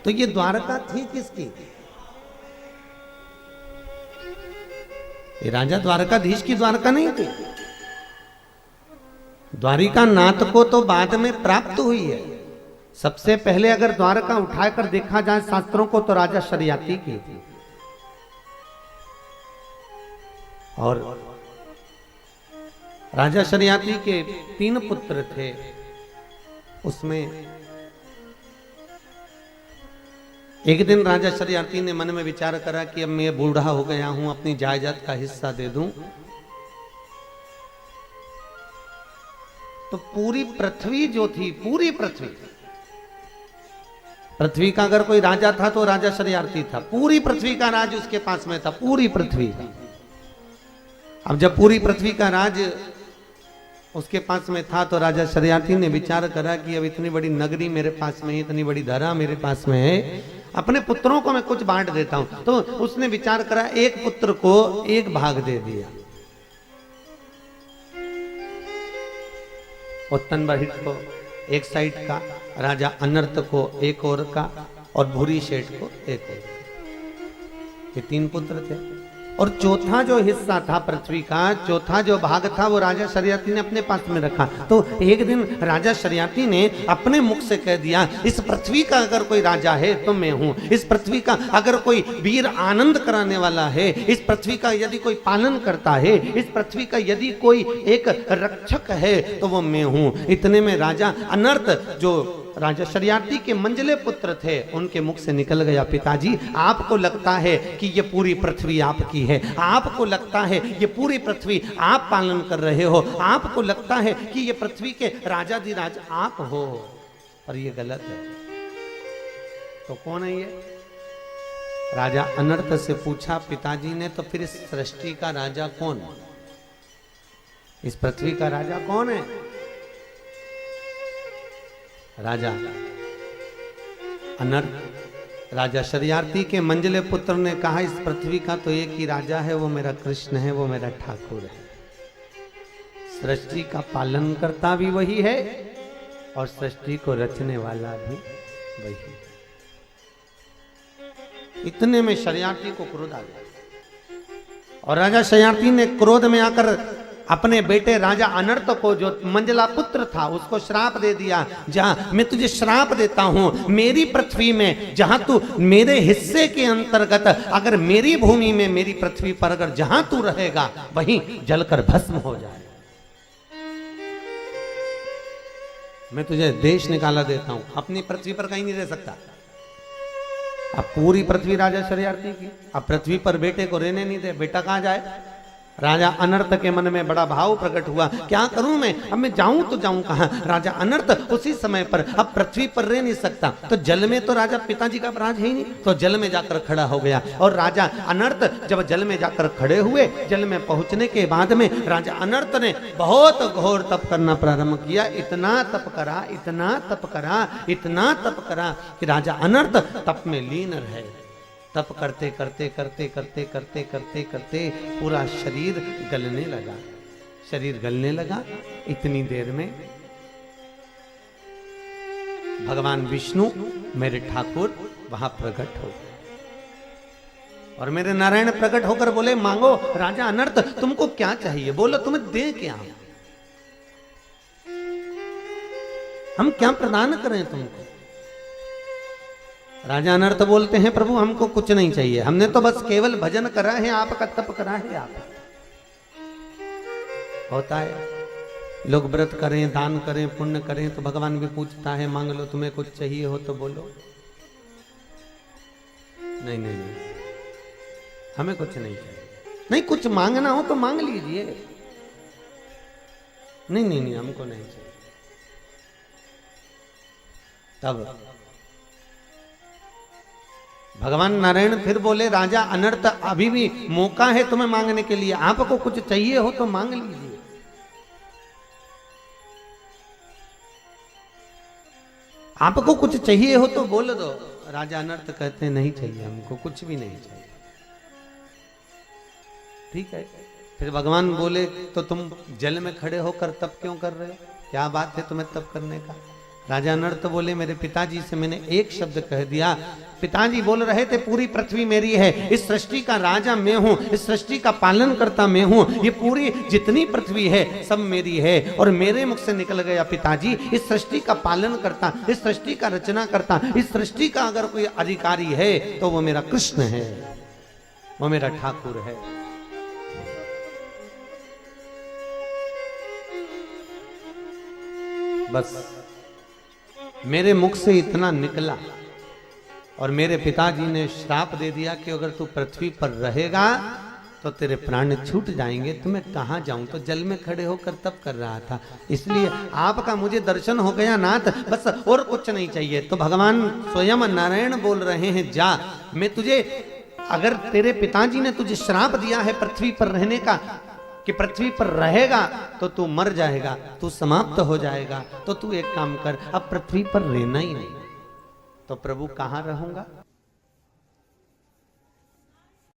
तो ये द्वारका थी किसकी? ये राजा द्वारकाधीश की द्वारका नहीं थी। द्वारिका नाथ को तो बाद में प्राप्त हुई है। सबसे पहले अगर द्वारका उठाकर देखा जाए शास्त्रों को तो राजा शरियाती की थी। और राजा शरियाती के 3 पुत्र थे। उसमें एक दिन राजा शरियाती ने मन में विचार करा कि अब मैं बूढ़ा हो गया हूं, अपनी जायदाद का हिस्सा दे दूं। तो पूरी पृथ्वी जो थी, पूरी पृथ्वी का अगर कोई राजा था तो राजा शरियाती था। पूरी पृथ्वी का राज उसके पास में था, पूरी पृथ्वी। अब जब पूरी पृथ्वी का राज उसके पास में था तो राजा शरियाती ने विचार करा कि अब इतनी बड़ी नगरी मेरे पास में है, इतनी बड़ी धरा मेरे पास में है, अपने पुत्रों को मैं कुछ बांट देता हूं। तो उसने विचार करा, एक पुत्र को 1 भाग दे दिया। उत्तन बहिट को एक साइड का, राजा अनर्थ को एक और का, और भूरी शेठ को एक और का। ये 3 पुत्र थे। और चौथा जो हिस्सा था पृथ्वी का, चौथा जो भाग था, वो राजा शरियाती ने अपने पास में रखा। तो एक दिन राजा शरियाती ने अपने मुख से कह दिया, इस पृथ्वी का अगर कोई राजा है तो मैं हूं। इस पृथ्वी का अगर कोई वीर आनंद कराने वाला है, इस पृथ्वी का यदि कोई पालन करता है, इस पृथ्वी का यदि कोई एक रक्षक है तो वो मैं हूं। इतने में राजा अनर्थ, जो राजा शरियाती के मंझले पुत्र थे, उनके मुख से निकल गया, पिताजी आपको लगता है कि ये पूरी पृथ्वी आपकी है, आपको लगता है ये पूरी पृथ्वी आप पालन कर रहे हो, आपको लगता है कि ये पृथ्वी के राजाधिराज आप हो, पर ये गलत है। तो कौन है ये? राजा अनर्थ से पूछा पिताजी ने, तो फिर इस सृष्टि का राजा कौन? इस पृथ्वी का राजा कौन है? राजा अनर्थ, राजा शरियाती के मंझले पुत्र ने कहा, इस पृथ्वी का तो एक ही राजा है, वो मेरा कृष्ण है, वो मेरा ठाकुर है। सृष्टि का पालन करता भी वही है और सृष्टि को रचने वाला भी वही है। इतने में शरियाती को क्रोध आ गया और राजा शरियाती ने क्रोध में आकर अपने बेटे राजा अनर्थ को, जो मंझला पुत्र था, उसको श्राप दे दिया। जहां मैं तुझे श्राप देता हूं, मेरी पृथ्वी में जहां तू मेरे हिस्से के अंतर्गत, अगर मेरी भूमि में, मेरी पृथ्वी पर अगर जहां तू रहेगा वहीं जलकर भस्म हो जाए। मैं तुझे देश निकाला देता हूं, अपनी पृथ्वी पर कहीं नहीं रह सकता। अब पूरी पृथ्वी राजा शरियाती की, अब पृथ्वी पर बेटे को रहने नहीं दे, बेटा कहां जाए? राजा अनर्थ के मन में बड़ा भाव प्रकट हुआ, क्या करूं मैं, अब मैं जाऊं तो जाऊं कहां? राजा अनर्थ उसी समय पर अब पृथ्वी पर रह नहीं सकता, तो जल में तो राजा पिताजी का राज है ही नहीं, तो जल में जाकर खड़ा हो गया। और राजा अनर्थ जब जल में जाकर खड़े हुए, जल में पहुंचने के बाद में राजा अनर्थ ने बहुत घोर तप करना प्रारंभ किया। इतना तप करा, इतना तप करा, इतना तप करा कि राजा अनर्थ तप में लीन रहे। तप करते करते करते करते करते करते करते पूरा शरीर गलने लगा, शरीर गलने लगा। इतनी देर में भगवान विष्णु, मेरे ठाकुर, वहां प्रकट हो गए और मेरे नारायण प्रकट होकर बोले, मांगो राजा अनर्थ, तुमको क्या चाहिए, बोलो तुम्हें दे क्या, हम क्या प्रदान करें तुमको? राजा अनर्थ बोलते हैं, प्रभु हमको कुछ नहीं चाहिए, हमने तो बस केवल भजन करा है, आपका तप करा है। आप होता है लोग व्रत करें, दान करें, पुण्य करें तो भगवान भी पूछता है, मांग लो, तुम्हें कुछ चाहिए हो तो बोलो। नहीं नहीं नहीं, हमें कुछ नहीं चाहिए। नहीं, कुछ मांगना हो तो मांग लीजिए। नहीं नहीं नहीं, हमको नहीं चाहिए। तब भगवान नारायण फिर बोले, राजा अनर्थ, अभी भी मौका है तुम्हें मांगने के लिए, आपको कुछ चाहिए हो तो मांग लीजिए। आपको कुछ चाहिए हो तो बोल दो। राजा अनर्थ कहते हैं, नहीं चाहिए, हमको कुछ भी नहीं चाहिए। ठीक है, फिर भगवान बोले, तो तुम जल में खड़े होकर तप क्यों कर रहे हो, क्या बात है तुम्हें तप करने का? राजा नर्त बोले मेरे पिताजी से मैंने एक शब्द कह दिया। पिताजी बोल रहे थे पूरी पृथ्वी मेरी है, इस सृष्टि का राजा मैं हूं, इस सृष्टि का पालन करता मैं हूं, ये पूरी जितनी पृथ्वी है सब मेरी है। और मेरे मुख से निकल गया पिताजी इस सृष्टि का पालन करता, इस सृष्टि का रचना करता, इस सृष्टि का अगर कोई अधिकारी है तो वो मेरा कृष्ण है, वो मेरा ठाकुर है। बस मेरे मुख से इतना निकला और मेरे पिताजी ने श्राप दे दिया कि अगर तू पृथ्वी पर रहेगा तो तेरे प्राण छूट जाएंगे। तो मैं कहाँ जाऊं, तो जल में खड़े होकर तप कर रहा था, इसलिए आपका मुझे दर्शन हो गया नाथ, बस और कुछ नहीं चाहिए। तो भगवान स्वयं नारायण बोल रहे हैं जा, मैं तुझे, अगर तेरे पिताजी ने तुझे श्राप दिया है पृथ्वी पर रहने का कि पृथ्वी पर रहेगा तो तू मर जाएगा, तू समाप्त हो जाएगा, तो तू एक काम कर, अब पृथ्वी पर रहना ही नहीं। तो प्रभु कहाँ रहूंगा?